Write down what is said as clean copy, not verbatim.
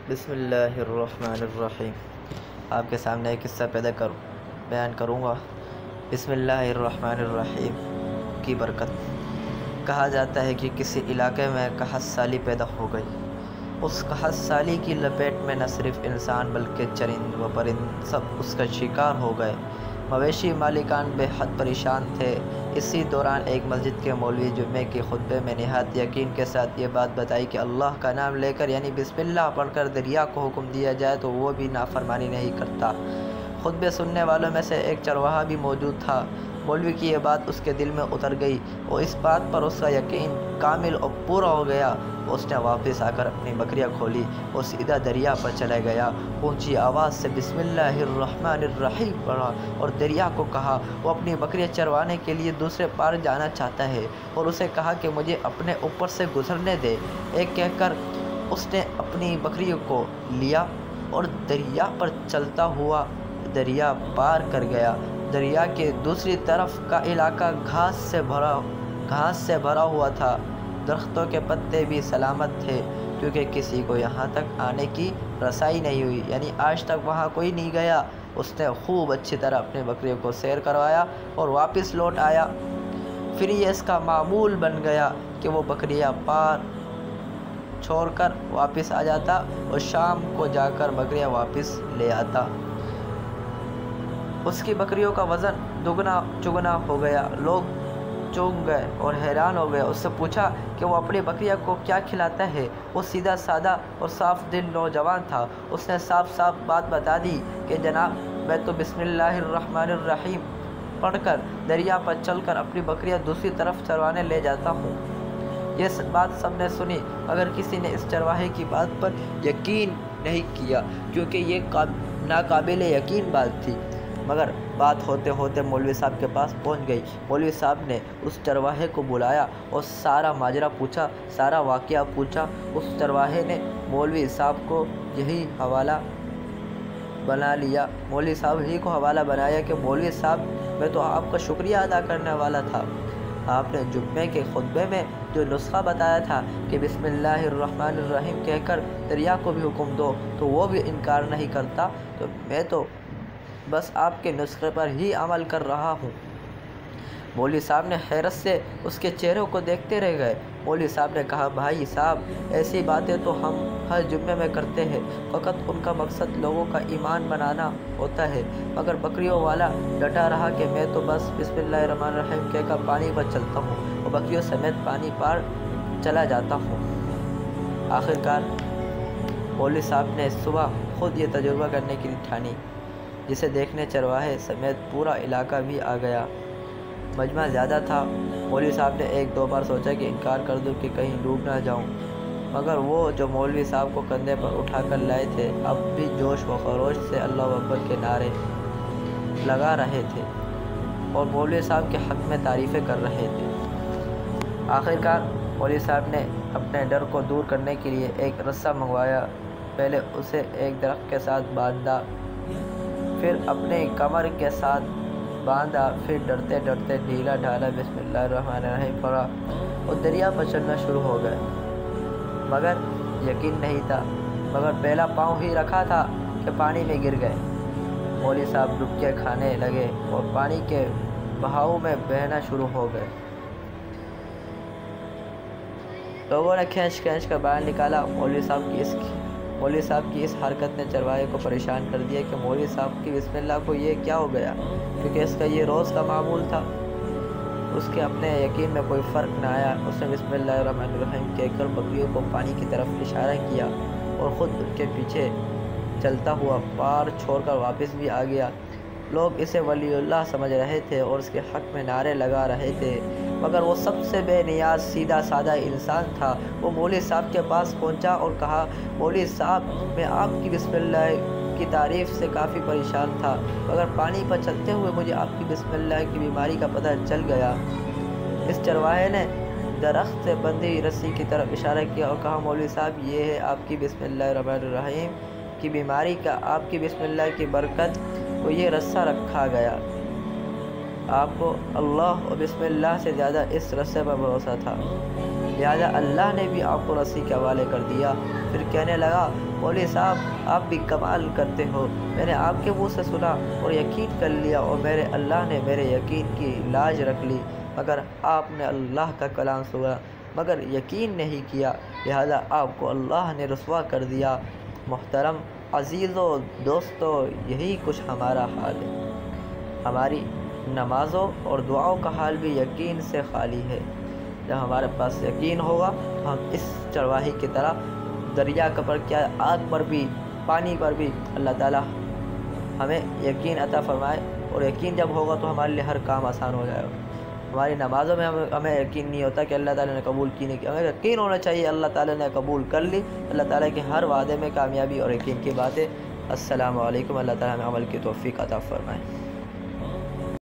بسم اللہ الرحمن الرحیم۔ آپ کے سامنے ایک قصہ بیان کروں گا۔ بسم اللہ الرحمن الرحیم کی برکت۔ کہا جاتا ہے کہ کسی علاقے میں قحط سالی پیدا ہو گئی۔ اس قحط سالی کی لپیٹ میں نہ صرف انسان بلکہ چرند و پرند سب اس کا شکار ہو گئے۔ مویشی مالکان بے حد پریشان تھے۔ اسی دوران ایک مسجد کے مولوی جمعے کے خطبے میں نہایت یقین کے ساتھ یہ بات بتائی کہ اللہ کا نام لے کر یعنی بسم اللہ پڑھ کر دریا کو حکم دیا جائے تو وہ بھی نافرمانی نہیں کرتا۔ خطبے سننے والوں میں سے ایک چرواہا بھی موجود تھا۔ مولوی کی یہ بات اس کے دل میں اتر گئی اور اس بات پر اس کا یقین کامل اور پورا ہو گیا۔ اس نے واپس آ کر اپنی بکریاں کھولی اور سیدھا دریا پر چلا گیا۔ اونچی آواز سے بسم اللہ الرحمن الرحیم پڑھا اور دریا کو کہا وہ اپنی بکریاں چروانے کے لیے دوسرے پار جانا چاہتا ہے اور اسے کہا کہ مجھے اپنے اوپر سے گزرنے دے۔ ایک کہہ کر اس نے اپنی بکریوں کو لیا اور دریا پر چلتا ہوا دریا پار کر گیا۔ دریا کے دوسری طرف کا علاقہ گھاس سے بھرا ہوا تھا۔ درختوں کے پتے بھی سلامت تھے کیونکہ کسی کو یہاں تک آنے کی رسائی نہیں ہوئی، یعنی آج تک وہاں کوئی نہیں گیا۔ اس نے خوب اچھی طرح اپنی بکریوں کو سیر کروایا اور واپس لوٹ آیا۔ پھر یہ اس کا معمول بن گیا کہ وہ بکریاں پار چھوڑ کر واپس آ جاتا اور شام کو جا کر بکریاں واپس لے آتا۔ اس کی بکریوں کا وزن دگنا چگنا ہو گیا۔ لوگ چونک گئے اور حیران ہو گئے۔ اس سے پوچھا کہ وہ اپنی بکریوں کو کیا کھلاتا ہے۔ وہ سیدھا سادہ اور صاف دل نوجوان تھا۔ اس نے صاف بات بتا دی کہ جناب میں تو بسم اللہ الرحمن الرحیم پڑھ کر دریا پر چل کر اپنی بکریاں دوسری طرف چروانے لے جاتا ہوں۔ یہ بات سب نے سنی مگر کسی نے اس چرواہے کی بات پر یقین نہیں کیا کیونکہ یہ ناقابل یقین بات تھی۔ مگر بات ہوتے ہوتے مولوی صاحب کے پاس پہنچ گئی۔ مولوی صاحب نے اس چرواہے کو بلایا اور سارا ماجرا پوچھا، سارا واقعہ پوچھا۔ اس چرواہے نے مولوی صاحب کو یہی حوالہ بنا لیا۔ مولوی صاحب ہی کو حوالہ بنایا کہ مولوی صاحب میں تو آپ کا شکریہ ادا کرنے والا تھا۔ آپ نے جمعے کے خطبے میں جو نسخہ بتایا تھا کہ بسم اللہ الرحمن الرحیم کہہ کر دریا کو بھی حکم دو تو وہ بھی انکار نہیں کرتا، تو میں تو بس آپ کے نسخے پر ہی عمل کر رہا ہوں۔ مولوی صاحب نے حیرت سے اس کے چہرے کو دیکھتے رہ گئے۔ مولوی صاحب نے کہا بھائی صاحب ایسی باتیں تو ہم ہر جمعے میں کرتے ہیں، فقط ان کا مقصد لوگوں کا ایمان بنانا ہوتا ہے۔ مگر بکریوں والا ڈٹا رہا کہ میں تو بس بسم اللہ الرحمن الرحیم کہہ کر پانی پر چلتا ہوں اور بکریوں سمیت پانی پار چلا جاتا ہوں۔ آخرکار مولوی صاحب نے صبح خود یہ تجربہ کرنے کی ٹھانی، جسے دیکھنے چرواہے سمیت پورا علاقہ بھی آ گیا۔ مجمع زیادہ تھا۔ مولوی صاحب نے ایک دو بار سوچا کہ انکار کر دوں کہ کہیں ڈوب نہ جاؤں، مگر وہ جو مولوی صاحب کو کندھے پر اٹھا کر لائے تھے اب بھی جوش و خروش سے اللہ اکبر کے نعرے لگا رہے تھے اور مولوی صاحب کے حق میں تعریفیں کر رہے تھے۔ آخرکار مولوی صاحب نے اپنے ڈر کو دور کرنے کے لیے ایک رسہ منگوایا۔ پہلے اسے ایک درخت کے ساتھ باندھا، پھر اپنے کمر کے ساتھ باندھا، پھر ڈرتے ڈرتے ڈھیلا ڈھالا بسم اللہ الرحمن الرحیم پڑھا اور دریا پر چلنا شروع ہو گئے۔ مگر یقین نہیں تھا، مگر پہلا پاؤں ہی رکھا تھا کہ پانی میں گر گئے۔ مولوی صاحب ڈبکیاں کھانے لگے اور پانی کے بہاؤ میں بہنا شروع ہو گئے۔ لوگوں نے کھینچ کر باہر نکالا۔ مولوی صاحب کی اس حرکت نے چرواہے کو پریشان کر دیا کہ مولوی صاحب کی بسم اللہ کو یہ کیا ہو گیا، کیونکہ اس کا یہ روز کا معمول تھا۔ اس کے اپنے یقین میں کوئی فرق نہ آیا۔ اس نے بسم اللہ الرحمن الرحیم کہہ کر بکریوں کو پانی کی طرف اشارہ کیا اور خود ان کے پیچھے چلتا ہوا پار چھوڑ کر واپس بھی آ گیا۔ لوگ اسے ولی اللہ سمجھ رہے تھے اور اس کے حق میں نعرے لگا رہے تھے، مگر وہ سب سے بے نیاز سیدھا سادہ انسان تھا۔ وہ مولوی صاحب کے پاس پہنچا اور کہا مولوی صاحب میں آپ کی بسم اللہ کی تعریف سے کافی پریشان تھا، مگر پانی پر چلتے ہوئے مجھے آپ کی بسم اللہ کی بیماری کا پتہ چل گیا۔ اس چرواہے نے درخت سے بندھی ہوئی رسی کی طرف اشارہ کیا اور کہا مولوی صاحب یہ ہے آپ کی بسم اللہ الرحمن الرحیم کی بیماری کا، آپ کی بسم اللہ کی برکت کو یہ رسہ رکھا گیا۔ آپ کو اللہ اور بسم اللہ سے زیادہ اس رسے پر بھروسہ تھا۔ لہذا اللہ نے بھی آپ کو رسی کے حوالے کر دیا۔ پھر کہنے لگا مولوی صاحب آپ بھی کمال کرتے ہو، میں نے آپ کے منہ سے سنا اور یقین کر لیا، اور میرے اللہ نے میرے یقین کی لاج رکھ لی، مگر آپ نے اللہ کا کلام سنا مگر یقین نہیں کیا، لہذا آپ کو اللہ نے رسوا کر دیا۔ محترم عزیزو دوستو، یہی کچھ ہمارا حال ہے۔ ہماری نمازوں اور دعاؤں کا حال بھی یقین سے خالی ہے۔ جب ہمارے پاس یقین ہوگا تو ہم اس چرواہی کی طرح دریا کا پر کیا آگ پر بھی پانی پر بھی اللہ تعالیٰ ہمیں یقین عطا فرمائے، اور یقین جب ہوگا تو ہمارے لیے ہر کام آسان ہو جائے گا۔ ہماری نمازوں میں ہمیں یقین نہیں ہوتا کہ اللہ تعالیٰ نے قبول کی نہیں کی، ہمیں یقین ہونا چاہیے اللہ تعالیٰ نے قبول کر لی۔ اللہ تعالیٰ کے ہر وعدے میں کامیابی اور یقین کی بات ہے۔ السلام علیکم، اللہ تعالیٰ ہمیں عمل کی توفیق عطا فرمائے۔